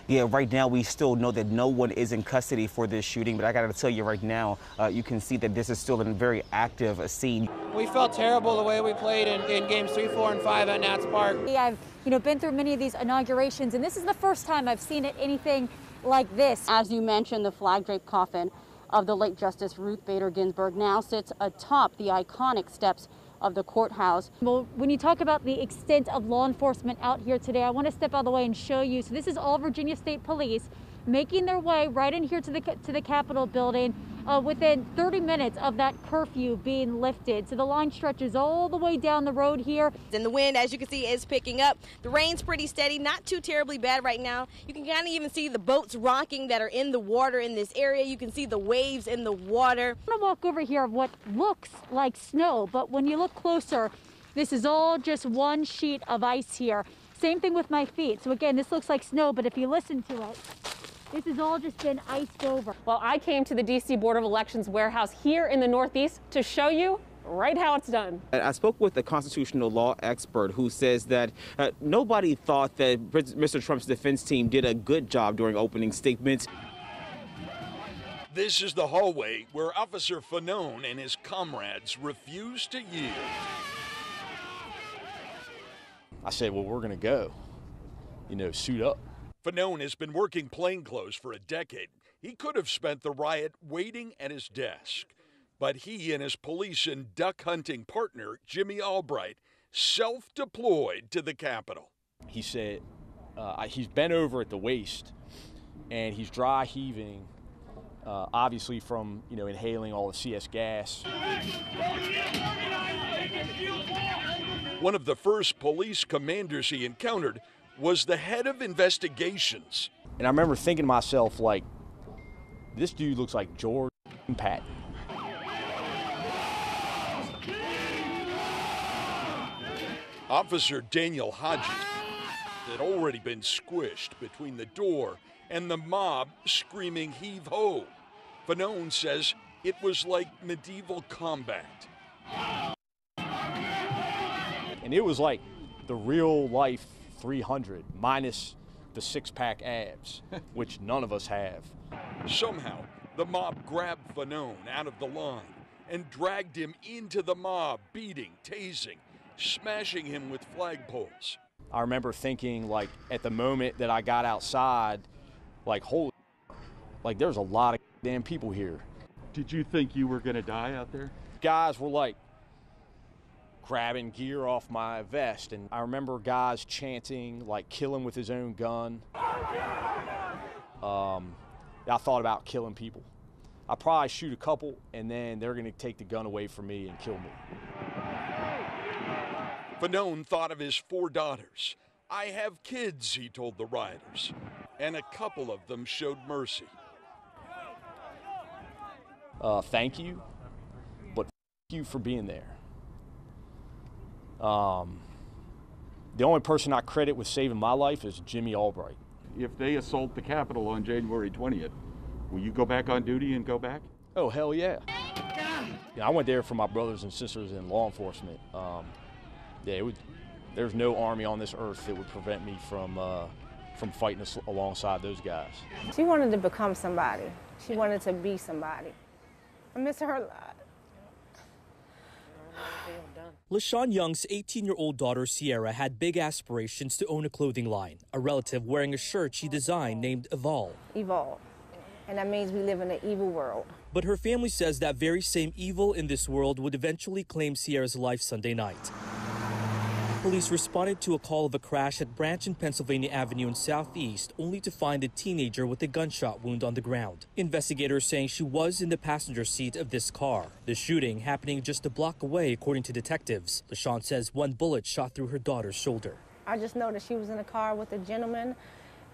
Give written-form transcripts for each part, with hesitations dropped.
Yeah, right now we still know that no one is in custody for this shooting, but I got to tell you right now, you can see that this is still a very active scene. We felt terrible the way we played in games 3, 4, and 5 at Nats Park. I've been through many of these inaugurations, and this is the first time I've seen anything like this. As you mentioned, the flag-draped coffin of the late Justice Ruth Bader Ginsburg now sits atop the iconic steps of the courthouse. Well, when you talk about the extent of law enforcement out here today, I want to step out of the way and show you. So this is all Virginia State Police making their way right in here to the Capitol building within 30 minutes of that curfew being lifted. So the line stretches all the way down the road here. And the wind, as you can see, is picking up. The rain's pretty steady, not too terribly bad right now. You can kind of even see the boats rocking that are in the water in this area. You can see the waves in the water. I'm going to walk over here of what looks like snow, but when you look closer, this is all just one sheet of ice here. Same thing with my feet. So again, this looks like snow, but if you listen to it, this has all just been iced over. Well, I came to the D.C. Board of Elections warehouse here in the Northeast to show you right how it's done. I spoke with a constitutional law expert who says that nobody thought that Mr. Trump's defense team did a good job during opening statements. This is the hallway where Officer Fanone and his comrades refused to yield. I said, well, we're going to go, suit up. Fanone has been working plainclothes for a decade. He could have spent the riot waiting at his desk, but he and his police and duck hunting partner, Jimmy Albright, self-deployed to the Capitol. He said he's bent over at the waist and he's dry heaving, obviously from, inhaling all the CS gas. One of the first police commanders he encountered was the head of investigations. And I remember thinking to myself, this dude looks like George Patton. Officer Daniel Hodges had already been squished between the door and the mob screaming heave ho. Fanone says it was like medieval combat. And it was like the real life 300 minus the six-pack abs, which none of us have. Somehow, the mob grabbed Fanone out of the line and dragged him into the mob, beating, tasing, smashing him with flagpoles. I remember thinking, at the moment that I got outside, holy, there's a lot of damn people here. Did you think you were going to die out there? Guys were grabbing gear off my vest, and I remember guys chanting, kill him with his own gun. I thought about killing people. I'd probably shoot a couple, and then they're going to take the gun away from me and kill me. Fanone thought of his 4 daughters. I have kids, he told the rioters, and a couple of them showed mercy. Thank you, but you for being there. The only person I credit with saving my life is Jimmy Albright. If they assault the Capitol on January 20th, will you go back on duty and go back? Oh, hell yeah. I went there for my brothers and sisters in law enforcement. There's no army on this earth that would prevent me from fighting alongside those guys. She wanted to become somebody. She wanted to be somebody. I miss her a lot. LaShawn Young's 18-year-old daughter, Sierra, had big aspirations to own a clothing line, a relative wearing a shirt she designed named Evolve. Evolve. And that means we live in an evil world. But her family says that very same evil in this world would eventually claim Sierra's life Sunday night. Police responded to a call of a crash at Branch and Pennsylvania Avenue in Southeast, only to find a teenager with a gunshot wound on the ground. Investigators saying she was in the passenger seat of this car. The shooting happening just a block away, according to detectives. LaShawn says one bullet shot through her daughter's shoulder. I just know that she was in a car with a gentleman,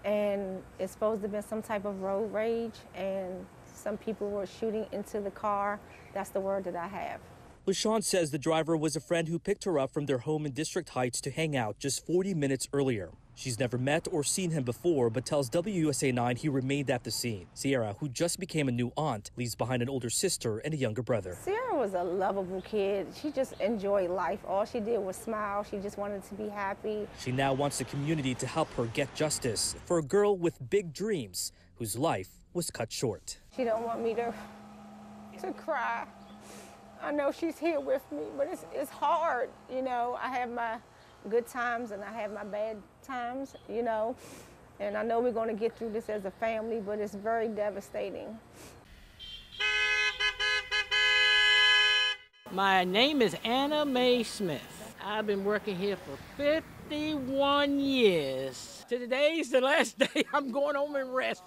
and it's supposed to have been some type of road rage, and some people were shooting into the car. That's the word that I have. LaShawn says the driver was a friend who picked her up from their home in District Heights to hang out just 40 minutes earlier. She's never met or seen him before, but tells WUSA 9 he remained at the scene. Sierra, who just became a new aunt, leaves behind an older sister and a younger brother. Sierra was a lovable kid. She just enjoyed life. All she did was smile. She just wanted to be happy. She now wants the community to help her get justice for a girl with big dreams whose life was cut short. She don't want me to cry. I know she's here with me, but it's hard. You know, I have my good times and I have my bad times, you know, and I know we're going to get through this as a family, but it's very devastating. My name is Anna Mae Smith. I've been working here for 51 years. Today's the last day. I'm going home and rest.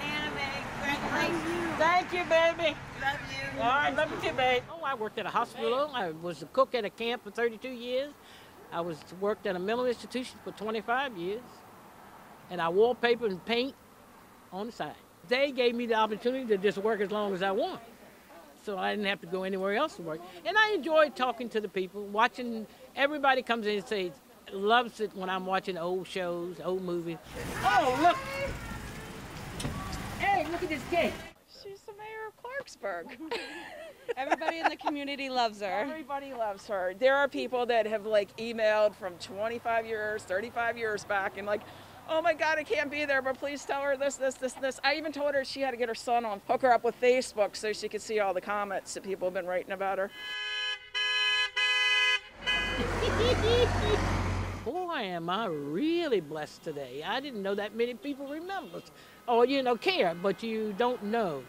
Anna Mae, congratulations. Thank you, baby. Love you. All right, love you too, babe. Oh, I worked at a hospital. I was a cook at a camp for 32 years. I worked at a mental institution for 25 years. And I wallpaper and paint on the side. They gave me the opportunity to just work as long as I want. So I didn't have to go anywhere else to work. And I enjoyed talking to the people, watching. Everybody comes in and says, loves it when I'm watching old shows, old movies. Oh, look. Hey, look at this cake. She's the mayor of Clarksburg. Everybody in the community loves her. Everybody loves her. There are people that have emailed from 25 years, 35 years back and oh my God, I can't be there, but please tell her this, this, this, and this. I even told her she had to get her son on, hook her up with Facebook so she could see all the comments that people have been writing about her. Boy, am I really blessed today. I didn't know that many people remember or, care, but you don't know,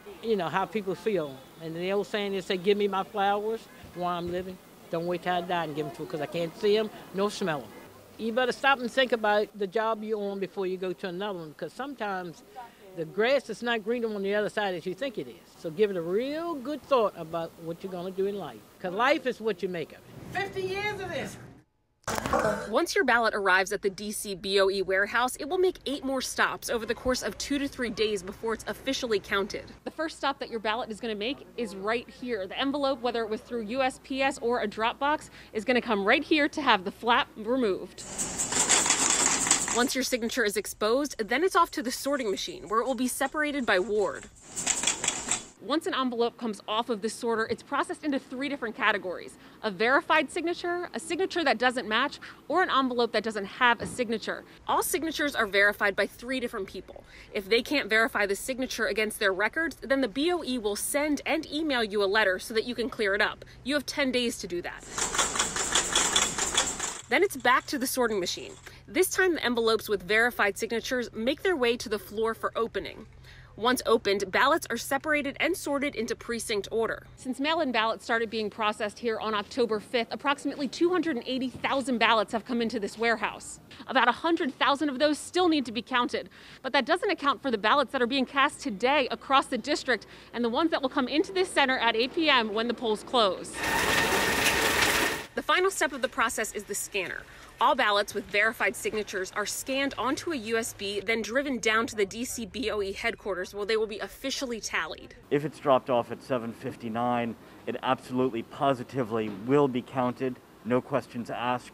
how people feel. And the old saying is, give me my flowers while I'm living. Don't wait till I die and give them to them because I can't see them nor smell them. You better stop and think about the job you're on before you go to another one because sometimes the grass is not greener on the other side as you think it is. So give it a real good thought about what you're going to do in life because life is what you make of it. 50 years of this. Once your ballot arrives at the DC BOE warehouse, it will make 8 more stops over the course of 2 to 3 days before it's officially counted. The first stop that your ballot is going to make is right here. The envelope, whether it was through USPS or a drop box, is going to come right here to have the flap removed. Once your signature is exposed, then it's off to the sorting machine, where it will be separated by ward. Once an envelope comes off of this sorter, it's processed into 3 different categories: a verified signature, a signature that doesn't match, or an envelope that doesn't have a signature. All signatures are verified by 3 different people. If they can't verify the signature against their records, then the BOE will send and email you a letter so that you can clear it up. You have 10 days to do that. Then it's back to the sorting machine. This time the envelopes with verified signatures make their way to the floor for opening. Once opened, ballots are separated and sorted into precinct order. Since mail-in ballots started being processed here on October 5th, approximately 280,000 ballots have come into this warehouse. About 100,000 of those still need to be counted, but that doesn't account for the ballots that are being cast today across the district and the ones that will come into this center at 8 p.m. when the polls close. The final step of the process is the scanner. All ballots with verified signatures are scanned onto a USB, then driven down to the DC BOE headquarters where they will be officially tallied. If it's dropped off at 7:59, it absolutely positively will be counted, no questions asked.